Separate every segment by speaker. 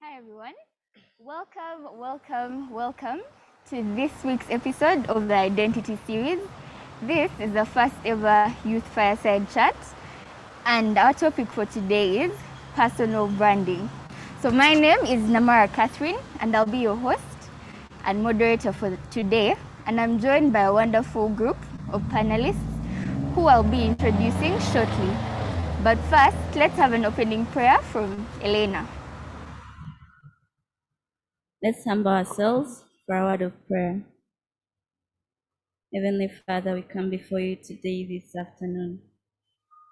Speaker 1: Hi everyone. Welcome to this week's episode of the Identity series. This is the first ever Youth Fireside Chat, and our topic for today is personal branding. So my name is Namara Catherine, and I'll be your host and moderator for today. And I'm joined by a wonderful group of panelists who I'll be introducing shortly. But first, let's have an opening prayer from Elena.
Speaker 2: Let's humble ourselves for a word of prayer. Heavenly Father, we come before you today, this afternoon.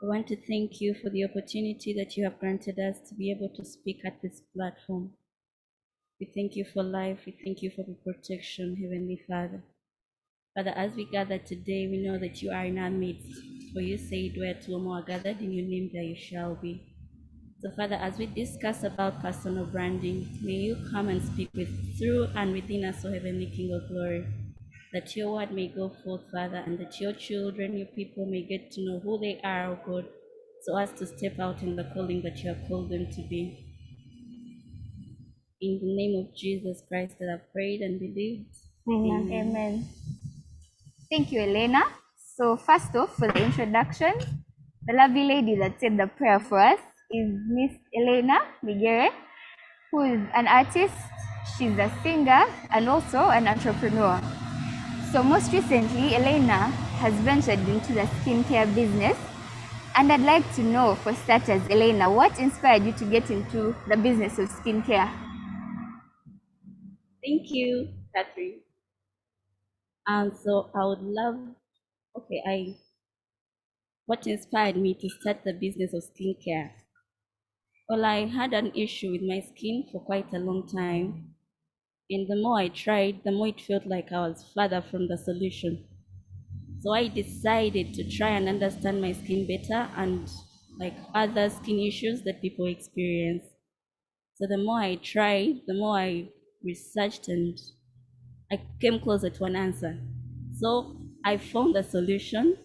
Speaker 2: We want to thank you for the opportunity that you have granted us to be able to speak at this platform. We thank you for life. We thank you for the protection, Heavenly Father. Father, as we gather today, we know that you are in our midst. For you said, where two or more are gathered in your name, there you shall be. So Father, as we discuss about personal branding, may you come and speak through and within us, O Heavenly King of Glory, that your word may go forth, Father, and that your children, your people may get to know who they are, O God, so as to step out in the calling that you have called them to be. In the name of Jesus Christ that I've prayed and believed.
Speaker 1: Amen. Thank you, Elena. So first off, for the introduction, the lovely lady that said the prayer for us is Miss Elena Migere, who is an artist. She's a singer and also an entrepreneur. So most recently, Elena has ventured into the skincare business. And I'd like to know, for starters, Elena, what inspired you to get into the business of skincare?
Speaker 2: Thank you, Catherine. So I would love, what inspired me to start the business of skincare? Well, I had an issue with my skin for quite a long time. And the more I tried, the more it felt like I was further from the solution. So I decided to try and understand my skin better and like other skin issues that people experience. So the more I tried, the more I researched and I came closer to an answer. So I found a solution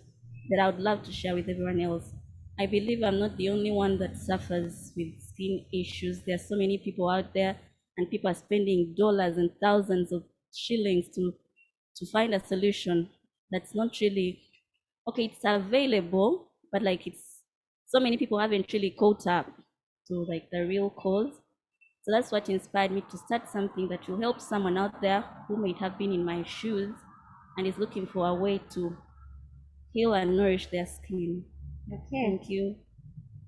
Speaker 2: that I would love to share with everyone else. I believe I'm not the only one that suffers with skin issues. There are so many people out there, and people are spending dollars and thousands of shillings to find a solution that's not really okay. It's available, but like it's so many people haven't really caught up to like the real cause. So that's what inspired me to start something that will help someone out there who might have been in my shoes and is looking for a way to heal and nourish their skin.
Speaker 1: Okay.
Speaker 2: Thank you.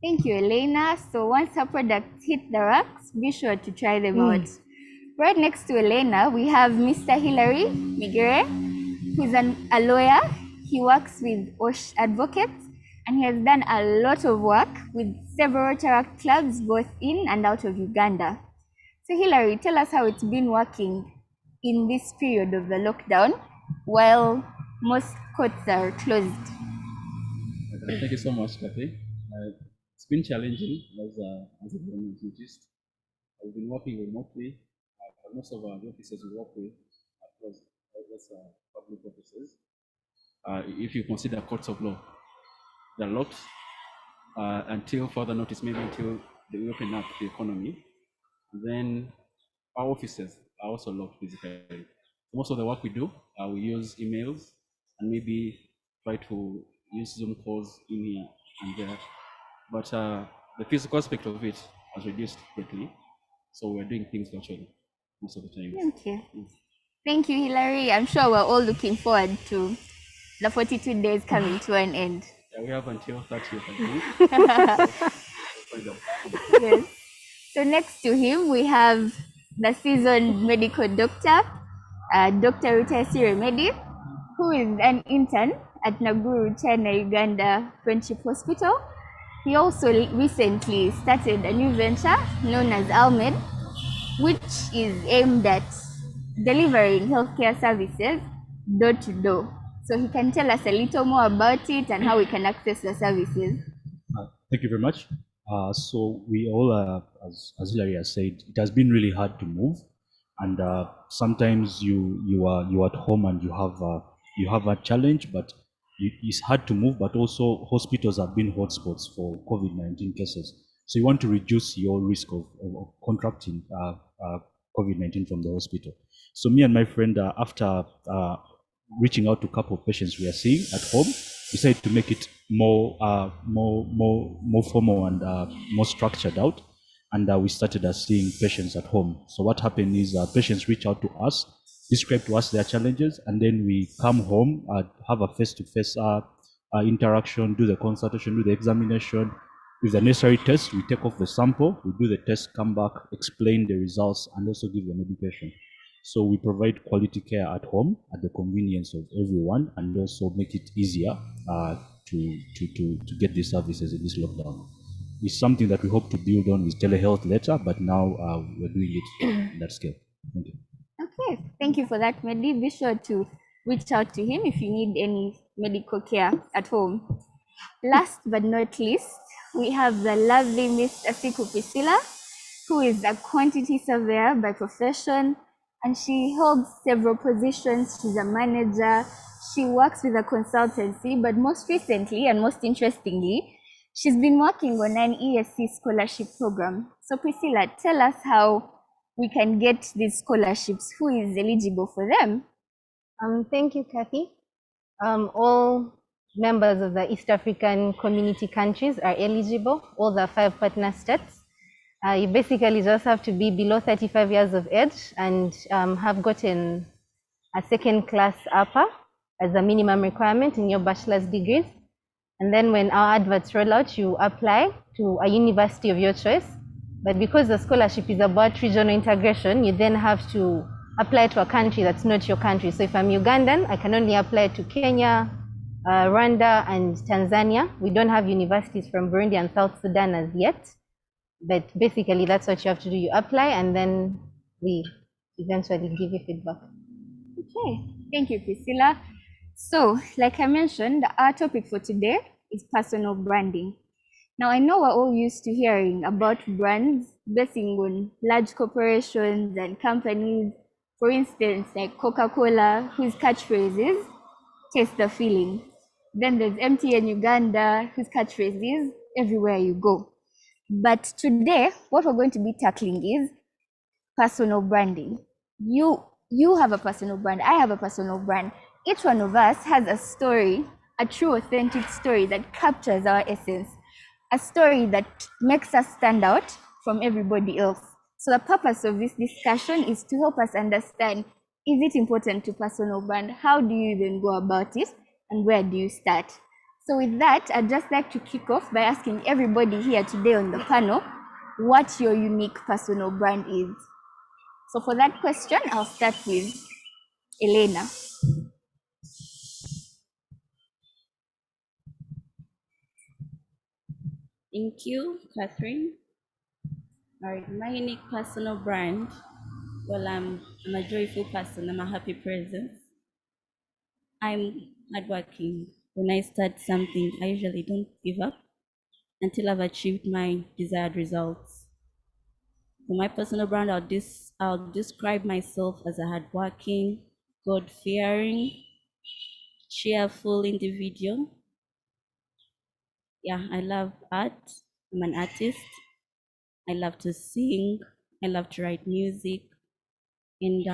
Speaker 1: Thank you, Elena. So once her products hit the racks, be sure to try them out. Right next to Elena, we have Mr. Hilary Migere, who's a lawyer. He works with OSH advocates, and he has done a lot of work with several Rotaract clubs both in and out of Uganda. So Hilary, tell us how it's been working in this period of the lockdown while most courts are closed.
Speaker 3: Thank you so much, Kathy. It's been challenging, as everyone has noticed. I've been working remotely. Most of the offices we work with are closed. That's public offices. If you consider courts of law, they're locked until further notice, maybe until they open up the economy. Then our offices are also locked physically. Most of the work we do, we use emails and maybe try to use Zoom calls in here and there. But the physical aspect of it has reduced greatly. So we're doing things virtually most of the time.
Speaker 1: Okay. Thank you, Hilary. I'm sure we're all looking forward to the 42 days coming to an end.
Speaker 3: Yeah, we have until 30th, I think.
Speaker 1: Yes. So next to him, we have the seasoned medical doctor, Dr. Rutesi Remedi, who is an intern at Naguru, China, Uganda Friendship Hospital. He also recently started a new venture known as Almed, which is aimed at delivering healthcare services door to door. So he can tell us a little more about it and how we can access the services.
Speaker 4: Thank you very much. So we all, as Hilary has said, it has been really hard to move, and sometimes you are at home and you have a challenge, but it's hard to move. But also hospitals have been hotspots for COVID-19 cases. So you want to reduce your risk of contracting COVID-19 from the hospital. So me and my friend, after reaching out to a couple of patients we are seeing at home, decided to make it more formal and more structured out. And we started seeing patients at home. So what happened is patients reach out to us, describe to us their challenges, and then we come home, have a face-to-face interaction, do the consultation, do the examination. With the necessary tests, we take off the sample, we do the test, come back, explain the results, and also give the medication. So we provide quality care at home at the convenience of everyone, and also make it easier to get these services in this lockdown. It's something that we hope to build on with telehealth later, but now we're doing it in that scale. Thank you.
Speaker 1: Okay, thank you for that, Mehdi. Be sure to reach out to him if you need any medical care at home. Last but not least, we have the lovely Miss Asiku Priscilla, who is a quantity surveyor by profession, and she holds several positions. She's a manager, she works with a consultancy, but most recently and most interestingly, she's been working on an ESC scholarship program. So Priscilla, tell us how we can get these scholarships, who is eligible for them?
Speaker 5: Thank you, Kathy. All members of the East African community countries are eligible, all the 5 partner states. You basically just have to be below 35 years of age and have gotten a second-class upper as a minimum requirement in your bachelor's degrees. And then when our adverts roll out, you apply to a university of your choice. But because the scholarship is about regional integration, you then have to apply to a country that's not your country. So if I'm Ugandan, I can only apply to Kenya, Rwanda, and Tanzania. We don't have universities from Burundi and South Sudan as yet. But basically, that's what you have to do. You apply, and then we eventually give you feedback.
Speaker 1: Okay, thank you, Priscilla. So, like I mentioned, our topic for today is personal branding. Now, I know we're all used to hearing about brands basing on large corporations and companies. For instance, like Coca-Cola, whose catchphrase is taste the feeling. Then there's MTN Uganda, whose catchphrase is everywhere you go. But today, what we're going to be tackling is personal branding. You have a personal brand, I have a personal brand. Each one of us has a story, a true authentic story that captures our essence, a story that makes us stand out from everybody else. So the purpose of this discussion is to help us understand, is it important to personal brand? How do you even go about it? And where do you start? So with that, I'd just like to kick off by asking everybody here today on the panel what your unique personal brand is. So for that question, I'll start with Elena.
Speaker 2: Thank you, Catherine. All right, my unique personal brand. Well, I'm a joyful person. I'm a happy presence. I'm hardworking. When I start something, I usually don't give up until I've achieved my desired results. For my personal brand, I'll describe myself as a hardworking, God-fearing, cheerful individual. Yeah, I love art. I'm an artist. I love to sing. I love to write music. And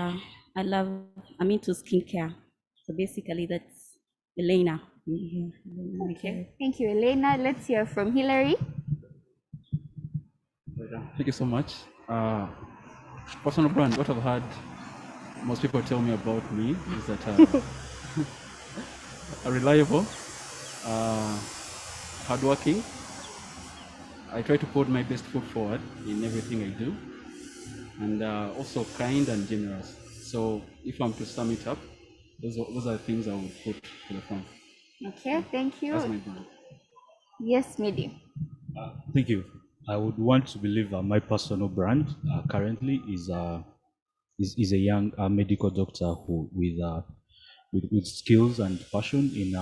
Speaker 2: I'm into skincare. So basically, that's Elena.
Speaker 1: Okay, thank you, Elena. Let's hear from Hillary.
Speaker 3: Thank you so much. Personal brand, what I've heard most people tell me about me is that I'm reliable, hardworking. I try to put my best foot forward in everything I do, and also kind and generous. So if I'm to sum it up, those are the things I would put to the front.
Speaker 1: Okay, thank you.
Speaker 3: That's my brand.
Speaker 1: Yes, Midi.
Speaker 4: Thank you. I would want to believe my personal brand currently is a young medical doctor who with skills and passion in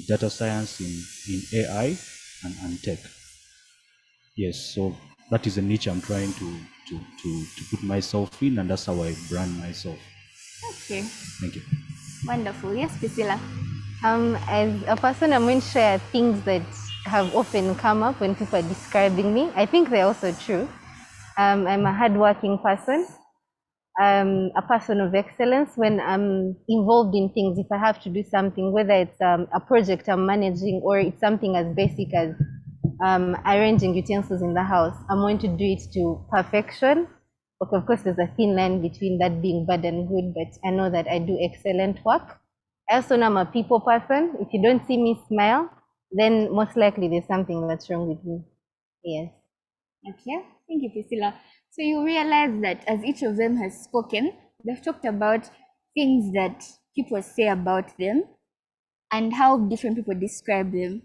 Speaker 4: data science, in AI and tech. Yes, so that is a niche I'm trying to put myself in, and that's how I brand myself.
Speaker 1: Okay.
Speaker 4: Thank you.
Speaker 1: Wonderful. Yes, Priscilla.
Speaker 5: As a person, I'm going to share things that have often come up when people are describing me. I think they're also true. I'm a hardworking person. I'm a person of excellence when I'm involved in things. If I have to do something, whether it's a project I'm managing or it's something as basic as arranging utensils in the house, I'm going to do it to perfection. But of course, there's a thin line between that being bad and good, but I know that I do excellent work. I also know I'm a people person. If you don't see me smile, then most likely there's something that's wrong with me. Yes.
Speaker 1: Okay, thank you, Priscilla. So you realize that as each of them has spoken, they've talked about things that people say about them and how different people describe them.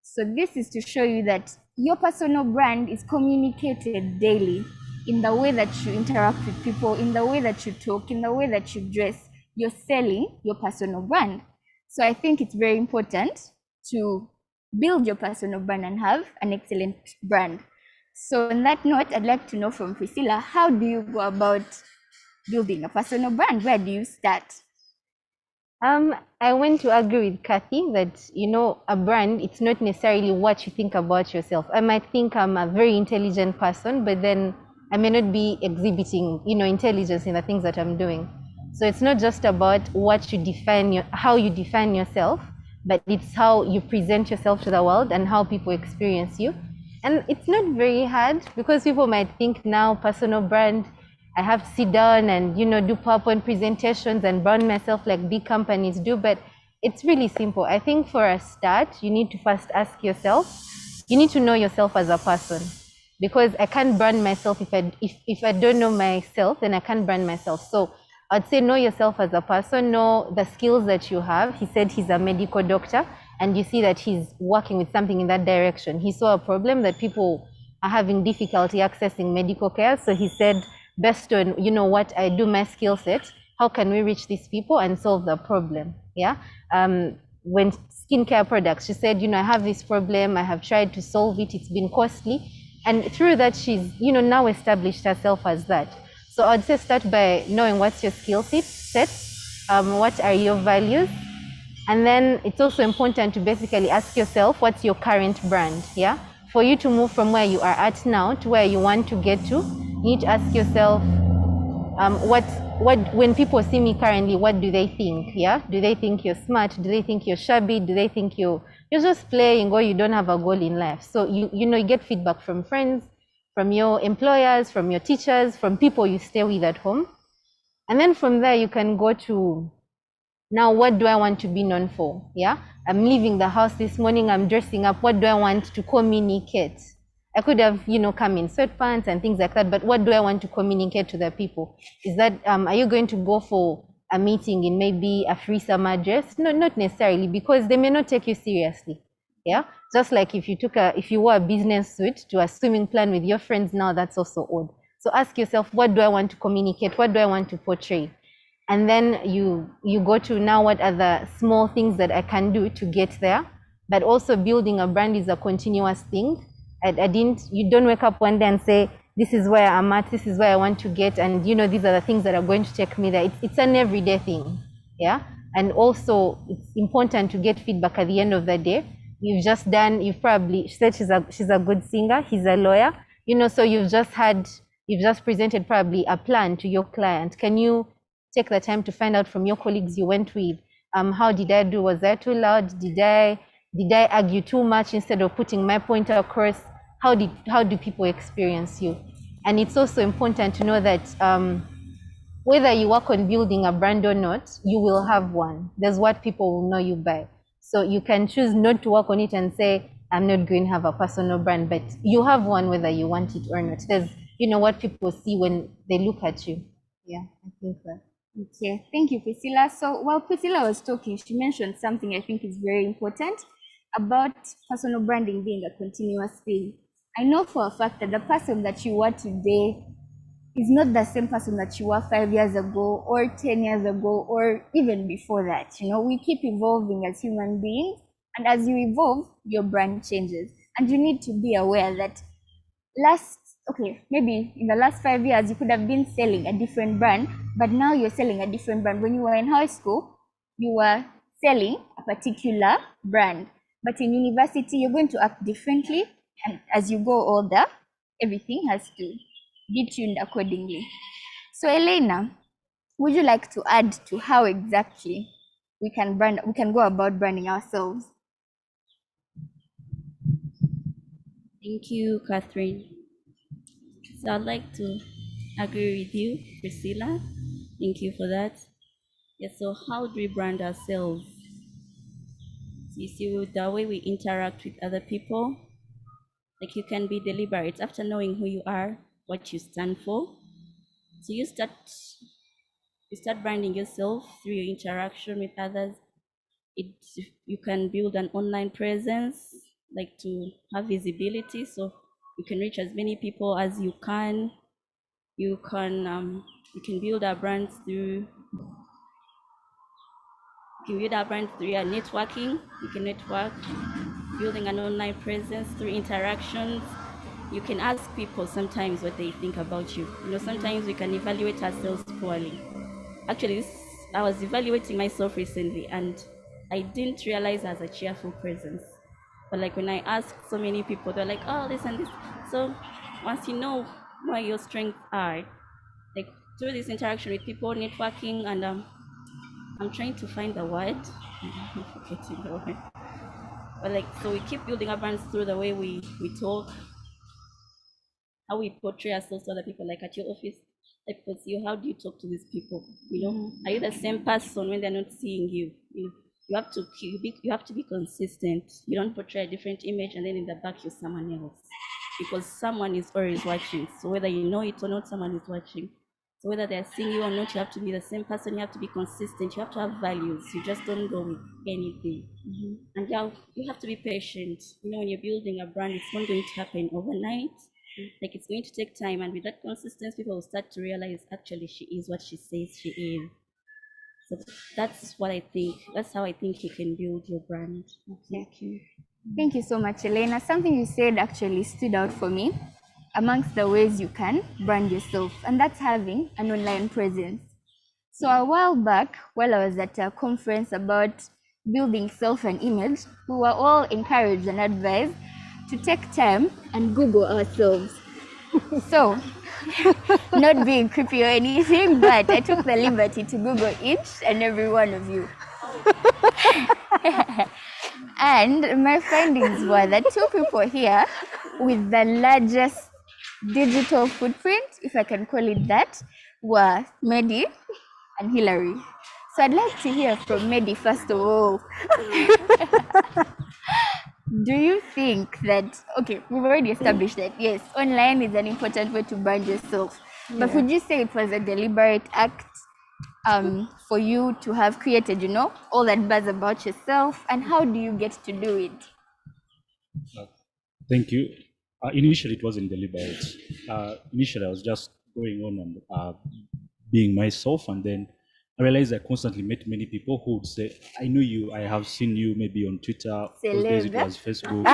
Speaker 1: So this is to show you that your personal brand is communicated daily in the way that you interact with people, in the way that you talk, in the way that you dress. You're selling your personal brand. So I think it's very important to build your personal brand and have an excellent brand. So on that note, I'd like to know from Priscilla, how do you go about building a personal brand? Where do you start?
Speaker 5: I want to agree with Kathy that, a brand, it's not necessarily what you think about yourself. I might think I'm a very intelligent person, but then I may not be exhibiting, intelligence in the things that I'm doing. So it's not just about what you define, how you define yourself, but it's how you present yourself to the world and how people experience you. And it's not very hard because people might think now personal brand, I have to sit down and, do PowerPoint presentations and brand myself like big companies do, but it's really simple. I think for a start, you need to first ask yourself, you need to know yourself as a person, because I can't brand myself if I don't know myself, then I can't brand myself. So I'd say know yourself as a person, know the skills that you have. He said he's a medical doctor, and you see that he's working with something in that direction. He saw a problem that people are having difficulty accessing medical care. So he said, based on, what I do, my skill set, how can we reach these people and solve the problem? Yeah. When skincare products, she said, I have this problem, I have tried to solve it, it's been costly. And through that, she's, now established herself as that. So I'd say start by knowing what's your skill set, what are your values, and then it's also important to basically ask yourself, what's your current brand? Yeah. For you to move from where you are at now to where you want to get to, you need to ask yourself, when people see me currently, what do they think? Yeah. Do they think you're smart? Do they think you're shabby? Do they think you're just playing, or you don't have a goal in life? So you get feedback from friends, from your employers, from your teachers, from people you stay with at home. And then from there, you can go to, now, what do I want to be known for? Yeah, I'm leaving the house this morning, I'm dressing up. What do I want to communicate? I could have, come in sweatpants and things like that, but what do I want to communicate to the people? Is that, are you going to go for a meeting in maybe a free summer dress? No, not necessarily, because they may not take you seriously. Yeah, just like if you wore a business suit to a swimming plan with your friends, now that's also odd. So ask yourself, what do I want to communicate? What do I want to portray? And then you go to, now what are the small things that I can do to get there? But also building a brand is a continuous thing. You don't wake up one day and say, this is where I'm at, this is where I want to get, and these are the things that are going to take me there. It's an everyday thing. Yeah. And also it's important to get feedback at the end of the day. She said she's a good singer, he's a lawyer, so you've just presented probably a plan to your client. Can you take the time to find out from your colleagues you went with, how did I do? Was I too loud? Did I argue too much instead of putting my point across? How do people experience you? And it's also important to know that whether you work on building a brand or not, you will have one. There's what people will know you by. So you can choose not to work on it and say, I'm not going to have a personal brand, but you have one whether you want it or not. There's, what people see when they look at you. Yeah, I think that.
Speaker 1: Okay, thank you, Priscilla. So while Priscilla was talking, she mentioned something I think is very important about personal branding being a continuous thing. I know for a fact that the person that you are today is not the same person that you were 5 years ago or 10 years ago or even before that. We keep evolving as human beings, and as you evolve, your brand changes. And you need to be aware that maybe in the last 5 years, you could have been selling a different brand, but now you're selling a different brand. When you were in high school, you were selling a particular brand. But in university, you're going to act differently. And as you go older, everything has to be tuned accordingly. So Elena, would you like to add to how exactly we can go about branding ourselves?
Speaker 2: Thank you, Catherine. So I'd like to agree with you, Priscilla. Thank you for that. Yeah, so how do we brand ourselves? So you see, with the way we interact with other people, like you can be deliberate after knowing who you are, what you stand for. So you start branding yourself through your interaction with others. You can build an online presence, like to have visibility, so you can reach as many people as you can. You can build our brands through your networking. You can network, building an online presence through interactions. You can ask people sometimes what they think about you. Sometimes we can evaluate ourselves poorly. Actually, I was evaluating myself recently, and I didn't realize I was a cheerful presence. But like when I asked so many people, they're like, "Oh, this and this." So once you know where your strengths are, like through this interaction with people, networking, and I'm trying to find the word. I'm forgetting the word. But like, so we keep building our brands through the way we talk, how we portray ourselves to other people, like at your office. Like, because how do you talk to these people? Are you the same person when they're not seeing you? You have to you have to be consistent. You don't portray a different image and then in the back you're someone else, because someone is always watching. So whether you know it or not, someone is watching. So whether they're seeing you or not, you have to be the same person. You have to be consistent. You have to have values. You just don't go with anything. And you have to be patient. When you're building a brand, it's not going to happen overnight. Like, it's going to take time, and with that consistency, people will start to realize actually she is what she says she is. So that's what I think. That's how I think you can build your brand. Thank you.
Speaker 1: Thank you so much, Elena. Something you said actually stood out for me amongst the ways you can brand yourself, and that's having an online presence. So a while back, while I was at a conference about building self and image, we were all encouraged and advised to take time and Google ourselves. So, not being creepy or anything, but I took the liberty to Google each and every one of you. And my findings were that two people here with the largest digital footprint, if I can call it that, were Mehdi and Hillary. So I'd like to hear from Mehdi first of all. Do you think that, okay, we've already established that, yes, online is an important way to brand yourself, but would you say it was a deliberate act for you to have created, all that buzz about yourself, and how do you get to do it?
Speaker 4: Thank you. Initially, it wasn't deliberate. Initially, I was just going on and being myself, and then I realized I constantly met many people who would say, "I know you. I have seen you maybe on Twitter. Those days it was Facebook."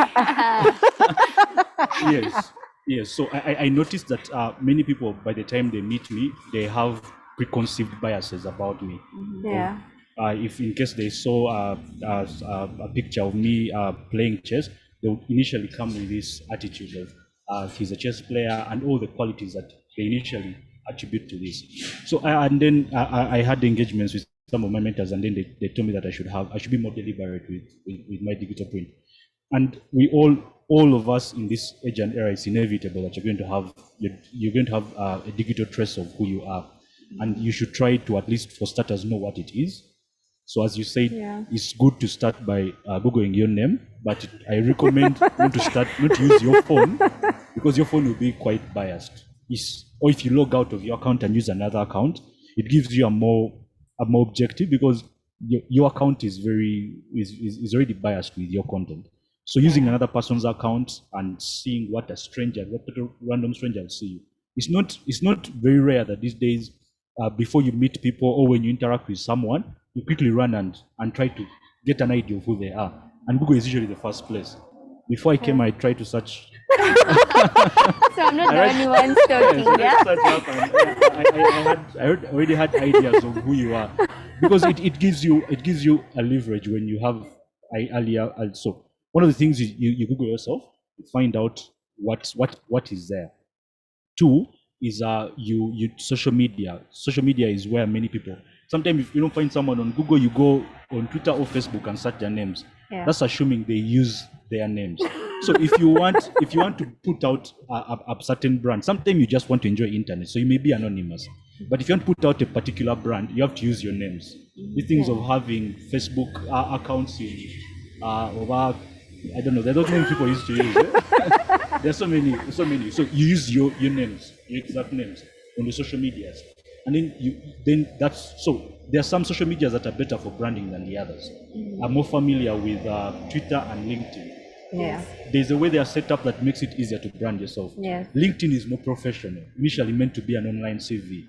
Speaker 4: Yes. So I noticed that many people, by the time they meet me, they have preconceived biases about me.
Speaker 5: Yeah.
Speaker 4: If in case they saw a picture of me playing chess, they would initially come with this attitude of he's a chess player and all the qualities that they initially attribute to this. So and then I had engagements with some of my mentors, and then they told me that I should be more deliberate with my digital print. And we all of us in this age and era, it's inevitable that you're going to have a digital trace of who you are, and you should try to, at least for starters, know what it is. So as you said, it's good to start by Googling your name, but I recommend not to use your phone, because your phone will be quite biased. Or if you log out of your account and use another account, it gives you a more objective, because your account is is already biased with your content. So using another person's account and seeing what random stranger will see you. It's not very rare that these days, before you meet people or when you interact with someone, you quickly run and try to get an idea of who they are. And Google is usually the first place. Before I came, I tried to search.
Speaker 1: So I'm not the only one talking,
Speaker 4: I already had ideas of who you are, because it gives you a leverage when you have earlier also. one of the things you Google yourself, you find out what is there. Two is you social media. Social media is where many people. Sometimes if you don't find someone on Google, you go on Twitter or Facebook and search their names.
Speaker 5: Yeah.
Speaker 4: That's assuming they use their names. So if you want to put out a certain brand, sometimes you just want to enjoy internet, so you may be anonymous. But if you want to put out a particular brand, you have to use your names. The things of having Facebook accounts in over, I don't know, there are not many people used to use it. There's so many. So you use your names, your exact names on the social medias, and then that's so. There are some social medias that are better for branding than the others. I'm more familiar with Twitter and LinkedIn.
Speaker 5: Yeah.
Speaker 4: There's a way they are set up that makes it easier to brand yourself.
Speaker 5: Yes.
Speaker 4: LinkedIn is more professional, initially meant to be an online CV.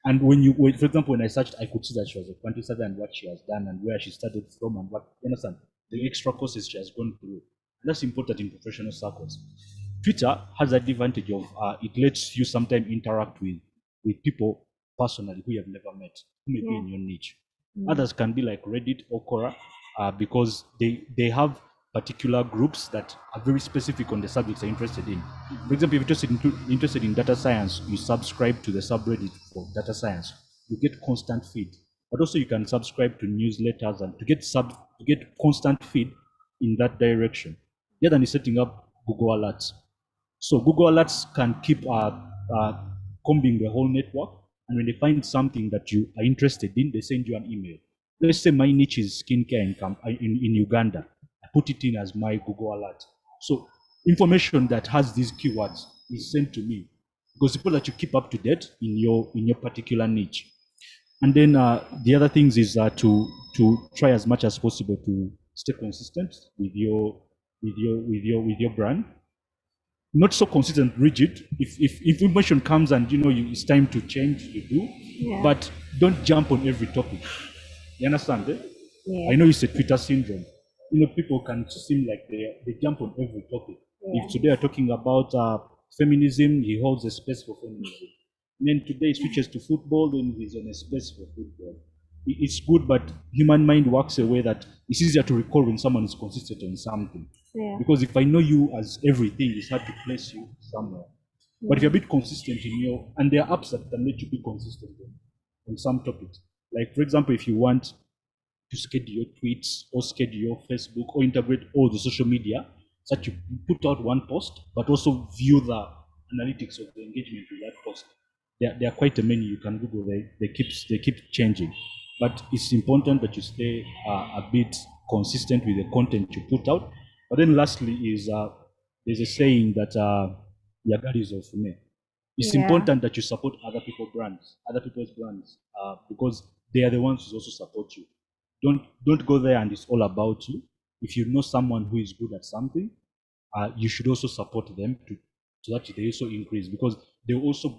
Speaker 4: And for example, when I searched, I could see that she was a quantitator and what she has done and where she started from and what, you understand, the extra courses she has gone through. And that's important in professional circles. Twitter has the advantage of it lets you sometimes interact with people personally who you have never met, who may be in your niche. Others can be like Reddit or Quora because they have particular groups that are very specific on the subjects you're interested in. For example, if you're interested in data science, you subscribe to the subreddit for data science. You get constant feed, but also you can subscribe to newsletters and to get constant feed in that direction. The other is setting up Google Alerts. So Google Alerts can keep combing the whole network, and when they find something that you are interested in, they send you an email. Let's say my niche is skincare in Uganda. I put it in as my Google Alert. So information that has these keywords is sent to me because people that you keep up to date in your particular niche. And then the other things is to try as much as possible to stay consistent with your brand, not so consistent, rigid. If information comes and it's time to change, you do.
Speaker 5: Yeah.
Speaker 4: But don't jump on every topic. You understand?
Speaker 5: Yeah.
Speaker 4: I know it's a Twitter syndrome. People can seem like they jump on every topic.
Speaker 5: Yeah.
Speaker 4: If today are talking about feminism, he holds a space for feminism. And then today he switches to football, then he's on a space for football. It's good, but human mind works a way that it's easier to recall when someone is consistent on something.
Speaker 5: Yeah.
Speaker 4: Because if I know you as everything, it's hard to place you somewhere. But if you're a bit consistent and there are apps that can let you be consistent on some topics. Like, for example, if you want to schedule your tweets or schedule your Facebook or integrate all the social media, so that you put out one post, but also view the analytics of the engagement with that post. There are quite a many you can Google. They keep changing, but it's important that you stay a bit consistent with the content you put out. But then lastly is there's a saying that Yagari is of me. It's important that you support other people's brands, because they are the ones who also support you. Don't go there and it's all about you. If you know someone who is good at something, you should also support them so that they also increase, because they also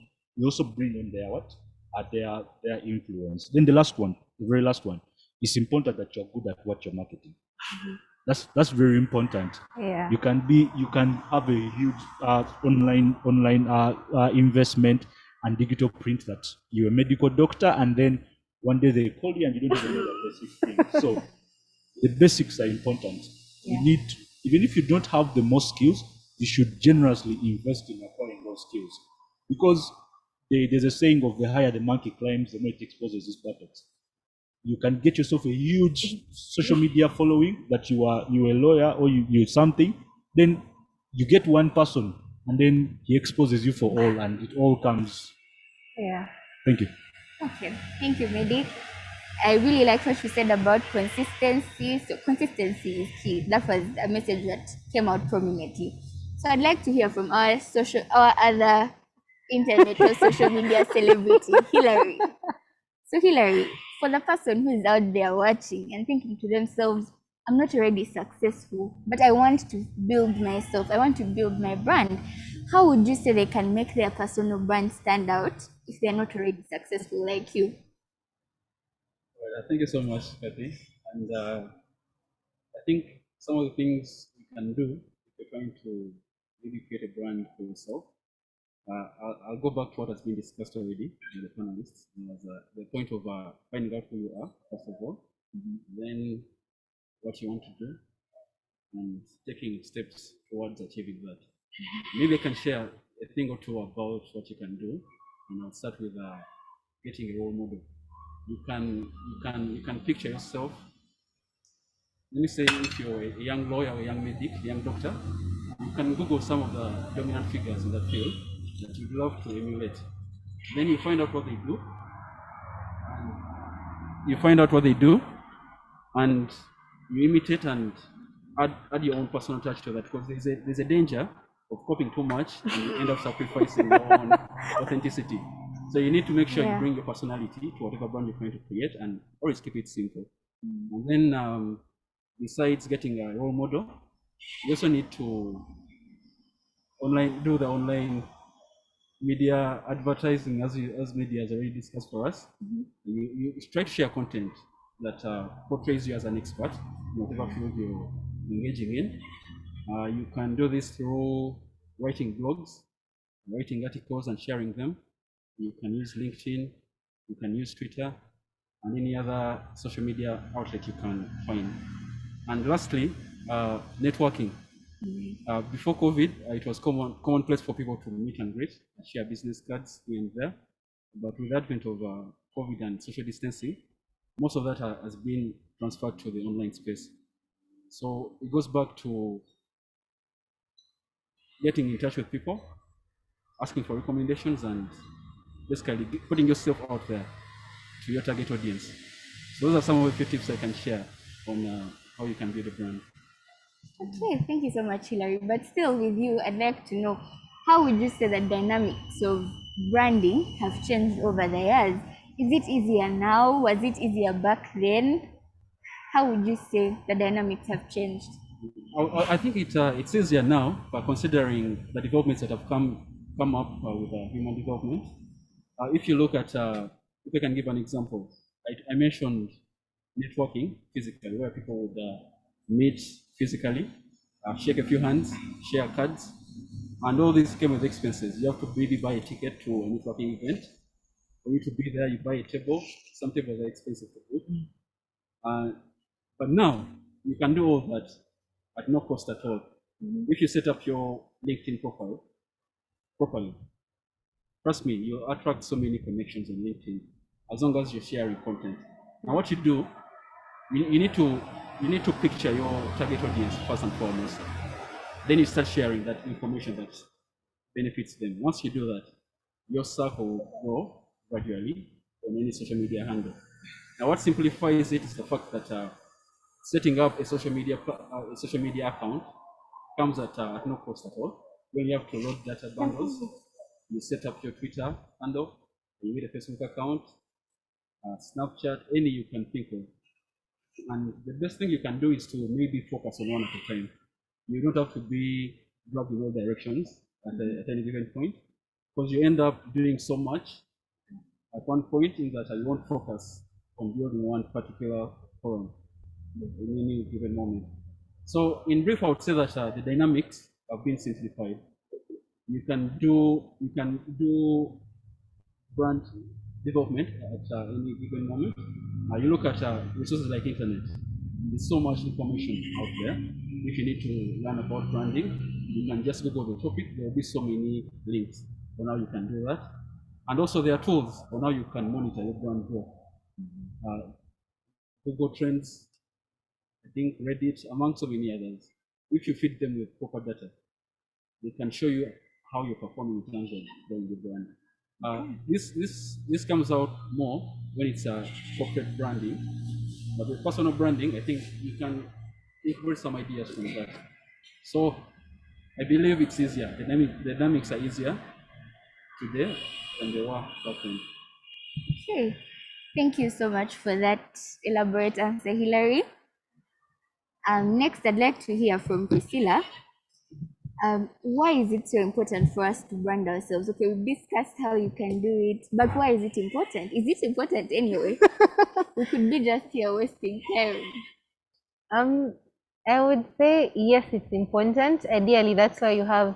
Speaker 4: bring in their influence. Then the very last one, it's important that you're good at what you're marketing. That's very important.
Speaker 5: Yeah.
Speaker 4: You can have a huge online investment and digital print that you're a medical doctor, and then one day they call you and you don't even know the basic thing. So the basics are important. You need, even if you don't have the most skills, you should generously invest in acquiring those skills, because there's a saying of the higher the monkey climbs, the more it exposes its buttocks. You can get yourself a huge social media following that you're a lawyer or you something, then you get one person and then he exposes you for all and it all comes.
Speaker 5: Yeah.
Speaker 4: Thank you.
Speaker 1: Okay, thank you, Mehdi. I really like what you said about consistency. So consistency is key. That was a message that came out prominently. So I'd like to hear from our other internet or social media celebrity, Hillary. So Hillary, for the person who is out there watching and thinking to themselves, I'm not already successful, but I want to build myself, I want to build my brand. How would you say they can make their personal brand stand out if they're not already successful like you?
Speaker 3: Thank you so much, Kathy. And I think some of the things you can do if you're trying to really create a brand for yourself. I'll go back to what has been discussed already with the panelists. The point of finding out who you are, first of all, then what you want to do, and taking steps towards achieving that. Maybe I can share a thing or two about what you can do, and I'll start with getting a role model. You can picture yourself. Let me say, if you're a young lawyer or a young medic, a young doctor, you can Google some of the dominant figures in that field that you'd love to emulate. Then you find out what they do. And you imitate and add your own personal touch to that, because there's a danger of copying too much and you end up sacrificing your own authenticity. So you need to make sure you bring your personality to whatever brand you're trying to create, and always keep it simple. And then besides getting a role model, you also need to do the online media advertising, as media has already discussed for us. You try to share content that portrays you as an expert in whatever field you're engaging in. You can do this through writing blogs, writing articles and sharing them. You can use LinkedIn, you can use Twitter, and any other social media outlet you can find. And lastly, networking. Before COVID, it was commonplace for people to meet and greet, share business cards here and there. But with the advent of COVID and social distancing, most of that has been transferred to the online space. So it goes back to getting in touch with people, asking for recommendations, and basically putting yourself out there to your target audience. So those are some of the few tips I can share on how you can build a brand.
Speaker 1: Okay, thank you so much, Hilary. But still, with you, I'd like to know, how would you say the dynamics of branding have changed over the years? Is it easier now? Was it easier back then? How would you say the dynamics have changed?
Speaker 3: I think it's easier now, but considering the developments that have come up with human development. If you look at, if I can give an example, I mentioned networking physically, where people would meet physically, shake a few hands, share cards, and all this came with expenses. You have to really buy a ticket to a networking event. For you to be there, you buy a table. Some tables are expensive to book. But now, you can do all that at no cost at all. If you set up your LinkedIn profile properly, trust me, you'll attract so many connections on LinkedIn as long as you're sharing content. Now, what you do, you need to picture your target audience first and foremost. Then you start sharing that information that benefits them. Once you do that, your circle will grow gradually on any social media handle. Now, what simplifies it is the fact that setting up a social media account comes at no cost at all. When you have to load data bundles, you set up your Twitter handle, you need a Facebook account, Snapchat, any you can think of. And the best thing you can do is to maybe focus on one at a time. You don't have to be dragged in all directions at any given point, because you end up doing so much at one point in that you won't focus on building one particular forum in any given moment. So in brief, I would say that the dynamics have been simplified. You can do brand development at any given moment. You look at resources like internet. There's so much information out there. If you need to learn about branding, you can just Google the topic. There will be so many links on how you can do that. And also there are tools on how you can monitor your brand growth. Google Trends, I think Reddit, among so many others. If you feed them with proper data, they can show you how you're performing in terms of growing the brand. This comes out more when it's a corporate branding, but with personal branding, I think you can incorporate some ideas from that. So I believe it's easier. The dynamics are easier today than they were back then.
Speaker 1: Okay, thank you so much for that elaborate answer, Hilary. Next, I'd like to hear from Priscilla. Why is it so important for us to brand ourselves? Okay, we've discussed how you can do it, but why is it important? Is it important anyway? We could be just here wasting time.
Speaker 5: I would say yes, it's important. Ideally, that's why you have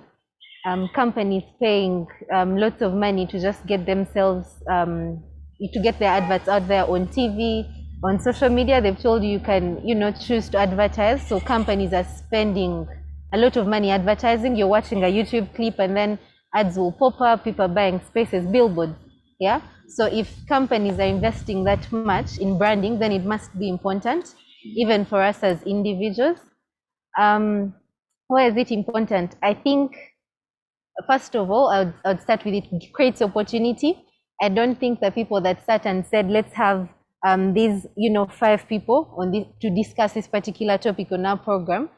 Speaker 5: companies paying lots of money to just get themselves to get their adverts out there on TV, on social media, they've told you can, choose to advertise. So companies are spending a lot of money advertising. You're watching a YouTube clip and then ads will pop up, people are buying spaces, billboards. Yeah. So if companies are investing that much in branding, then it must be important, even for us as individuals. Why is it important? I think, first of all, I would start with it creates opportunity. I don't think the people that sat and said, let's have these, 5 people on this to discuss this particular topic on our program.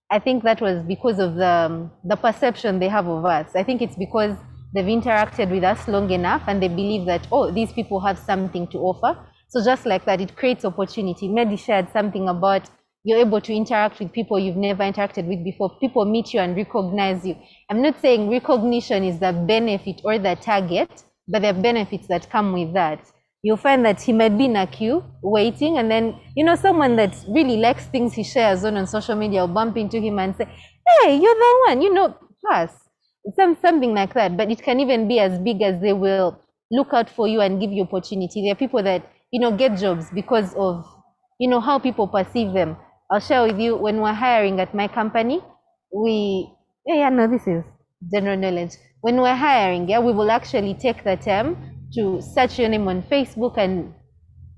Speaker 5: I think that was because of the perception they have of us. I think it's because they've interacted with us long enough and they believe that, oh, these people have something to offer. So just like that, it creates opportunity. Medi shared something about you're able to interact with people you've never interacted with before. People meet you and recognize you. I'm not saying recognition is the benefit or the target, but there are benefits that come with that. You'll find that he might be in a queue waiting, and then, someone that really likes things he shares on social media will bump into him and say, hey, you're the one, pass. Something like that. But it can even be as big as they will look out for you and give you opportunity. There are people that, get jobs because of, how people perceive them. I'll share with you, when we're hiring at my company, this is general knowledge. When we're hiring, we will actually take the time to search your name on Facebook and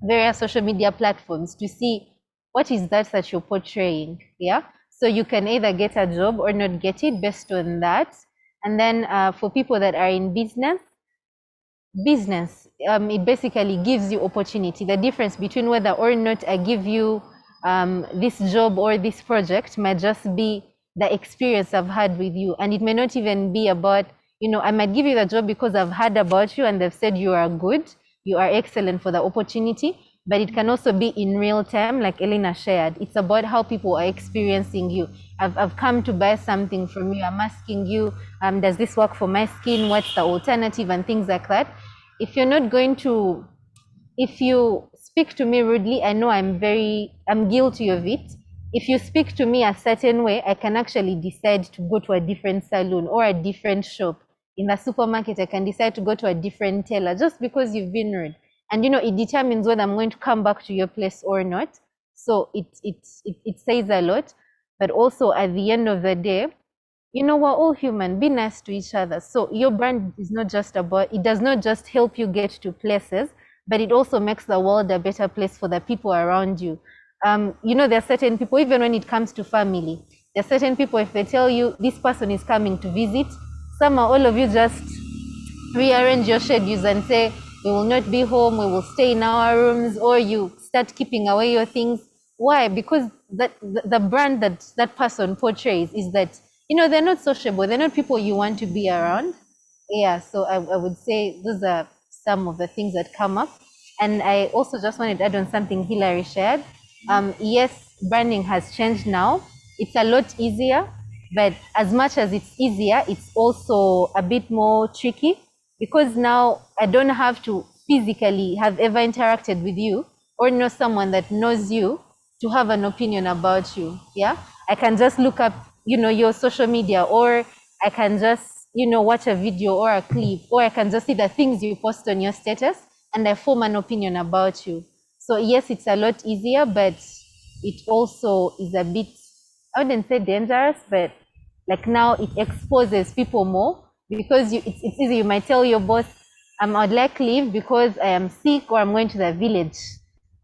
Speaker 5: various social media platforms to see what is that you're portraying. Yeah. So you can either get a job or not get it based on that. And then for people that are in business, it basically gives you opportunity. The difference between whether or not I give you this job or this project might just be the experience I've had with you. And it may not even be about, I might give you the job because I've heard about you and they've said you are good, you are excellent for the opportunity. But it can also be in real time, like Elena shared. It's about how people are experiencing you. I've come to buy something from you. I'm asking you, does this work for my skin? What's the alternative? And things like that. If you speak to me rudely, I know I'm guilty of it. If you speak to me a certain way, I can actually decide to go to a different salon or a different shop. In the supermarket, I can decide to go to a different tailor just because you've been rude. And it determines whether I'm going to come back to your place or not. So it says a lot. But also at the end of the day, we're all human. Be nice to each other. So your brand is not just about, it does not just help you get to places, but it also makes the world a better place for the people around you. There are certain people, even when it comes to family, there are certain people, if they tell you this person is coming to visit, somehow all of you just rearrange your schedules and say, we will not be home, we will stay in our rooms, or you start keeping away your things. Why? Because the brand that person portrays is that, they're not sociable, they're not people you want to be around. Yeah, so I would say those are some of the things that come up. And I also just wanted to add on something Hilary shared. Yes, branding has changed now. It's a lot easier, but as much as it's easier, it's also a bit more tricky, because now I don't have to physically have ever interacted with you or know someone that knows you to have an opinion about you. Yeah, I can just look up, your social media, or I can just, watch a video or a clip, or I can just see the things you post on your status and I form an opinion about you. So yes, it's a lot easier, but it also is a bit, I wouldn't say dangerous, but like now it exposes people more, because it's easy. You might tell your boss, I'd like leave because I am sick or I'm going to the village.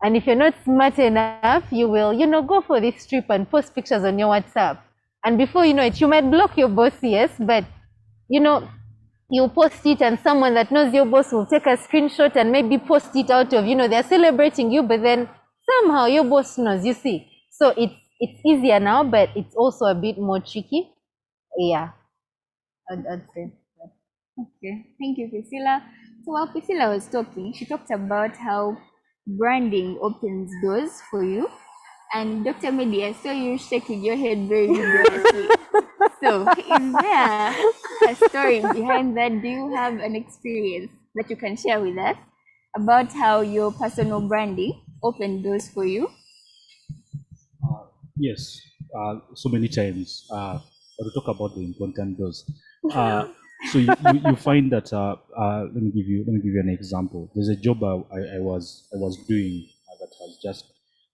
Speaker 5: And if you're not smart enough, you will, go for this trip and post pictures on your WhatsApp. And before you know it, you might block your boss, yes, but you post it and someone that knows your boss will take a screenshot and maybe post it out of, they're celebrating you, but then somehow your boss knows, you see. So it's easier now, but it's also a bit more tricky. Yeah, I'd say.
Speaker 1: Okay, thank you, Priscilla. So while Priscilla was talking, she talked about how branding opens doors for you. And Dr. Medi, I saw you shaking your head very vigorously. So is there a story behind that? Do you have an experience that you can share with us about how your personal branding opened doors for you?
Speaker 4: Yes, so many times. But we talk about the important doors. So you find that let me give you an example. There's a job I was doing that has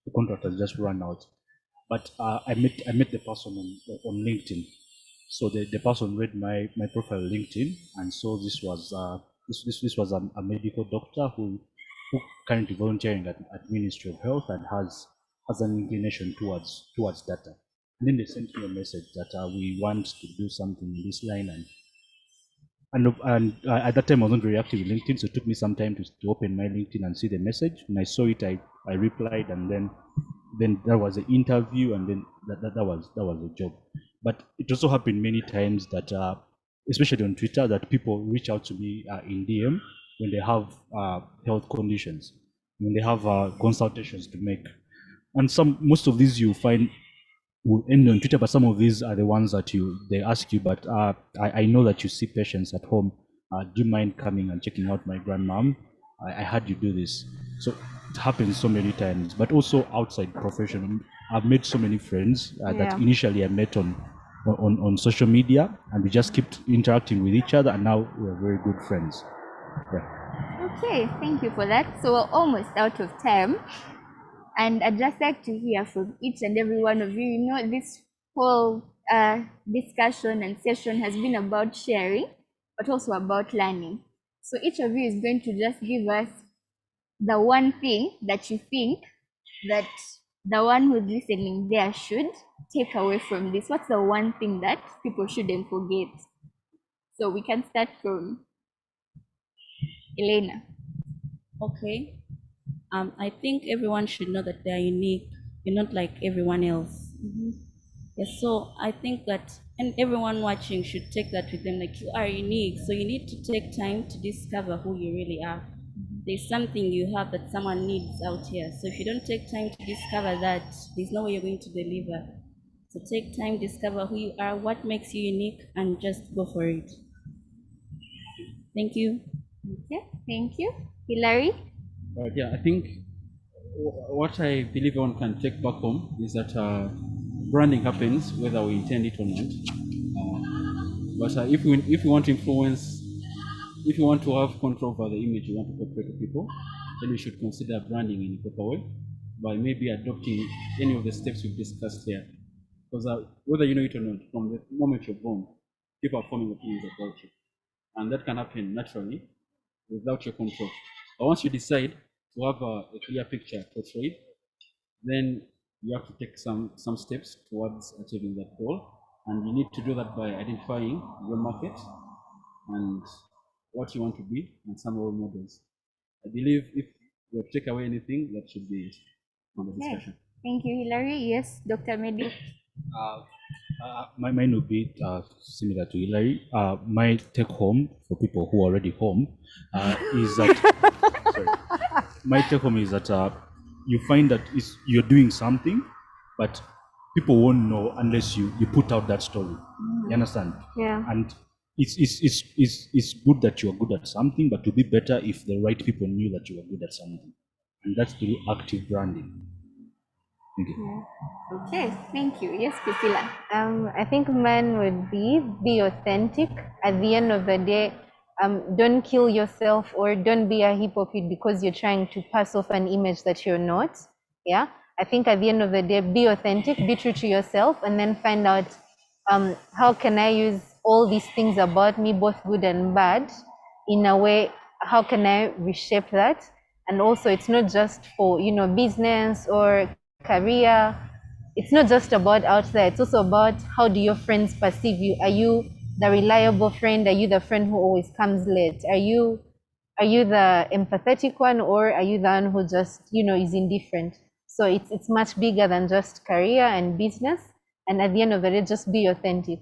Speaker 4: the contract has just run out. But I met the person on LinkedIn. So the person read my profile on LinkedIn and saw this was a medical doctor who currently volunteering at Ministry of Health and has an inclination towards data. And then they sent me a message that we want to do something in this line, and at that time I wasn't very active in LinkedIn, so it took me some time to open my LinkedIn and see the message. When I saw it, I replied, and then there was an interview, and then that was the job. But it also happened many times that, especially on Twitter, that people reach out to me in DM when they have health conditions, when they have consultations to make, and most of these you find will end on Twitter, but some of these are the ones that they ask you. But I know that you see patients at home. Do you mind coming and checking out my grandmom? I heard you do this. So it happens so many times, but also outside profession. I've made so many friends that initially I met on social media, and we just kept interacting with each other, and now we're very good friends. Yeah.
Speaker 1: Okay, thank you for that. So we're almost out of time. And I'd just like to hear from each and every one of you. You know, this whole discussion and session has been about sharing, but also about learning. So each of you is going to just give us the one thing that you think that the one who's listening there should take away from this. What's the one thing that people shouldn't forget? So we can start from Elena.
Speaker 2: Okay. I think everyone should know that they are unique. You're not like everyone else. Yes, so I think that, and everyone watching should take that with them. Like, you are unique, so you need to take time to discover who you really are. There's something you have that someone needs out here. So if you don't take time to discover that, there's no way you're going to deliver. So take time, discover who you are, what makes you unique, and just go for it. Thank you.
Speaker 1: Okay, thank you. Hilary?
Speaker 3: Yeah, I think what I believe one can take back home is that branding happens whether we intend it or not. But if we want to influence, if you want to have control over the image you want to portray to people, then we should consider branding in a proper way by maybe adopting any of the steps we've discussed here. Because whether you know it or not, from the moment you're born, people are forming opinions about you. And that can happen naturally without your control. But once you decide to have a clear picture portrayed, then you have to take some steps towards achieving that goal. And you need to do that by identifying your market and what you want to be and some role models. I believe if you take away anything, that should be it on the discussion.
Speaker 1: Thank you, Hilary. Yes, Dr. Medi.
Speaker 4: Mine would be similar to Hilary. My take home for people who are already home is that sorry, my take home is that you find that you're doing something, but people won't know unless you put out that story. You understand?
Speaker 5: Yeah.
Speaker 4: And it's good that you're good at something, but it would be better if the right people knew that you were good at something, and that's through active branding. Thank you.
Speaker 1: Okay, thank you. Yes, Priscilla.
Speaker 5: I think mine would be authentic. At the end of the day, don't kill yourself or don't be a hypocrite because you're trying to pass off an image that you're not. Yeah. I think at the end of the day, be authentic, be true to yourself, and then find out how can I use all these things about me, both good and bad, in a way, how can I reshape that? And also, it's not just for, business or career. It's not just about out there. It's also about how do your friends perceive you? Are you the reliable friend? Are you the friend who always comes late? Are you the empathetic one, or are you the one who just is indifferent? So it's much bigger than just career and business. And at the end of the day, just be authentic.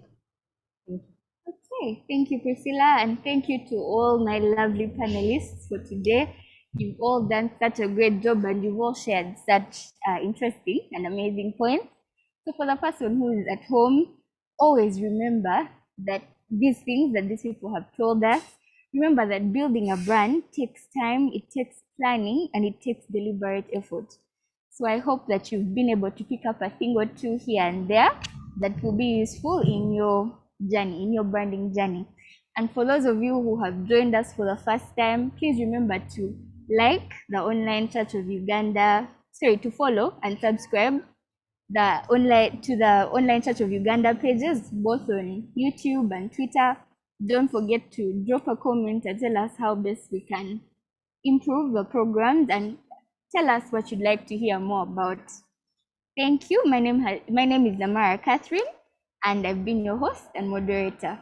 Speaker 1: Okay, thank you, Priscilla, and thank you to all my lovely panelists for today. You've all done such a great job, and you've all shared such interesting and amazing points. So for the person who is at home, always remember that these things that these people have told us, remember that building a brand takes time, it takes planning, and it takes deliberate effort. So I hope that you've been able to pick up a thing or two here and there that will be useful in your journey, in your branding journey. And for those of you who have joined us for the first time, please remember to like the Online Church of Uganda to follow and subscribe the online Church of Uganda pages, both on YouTube and Twitter. Don't forget to drop a comment and tell us how best we can improve the programs, and tell us what you'd like to hear more about. Thank you. My name is Amara Catherine, and I've been your host and moderator.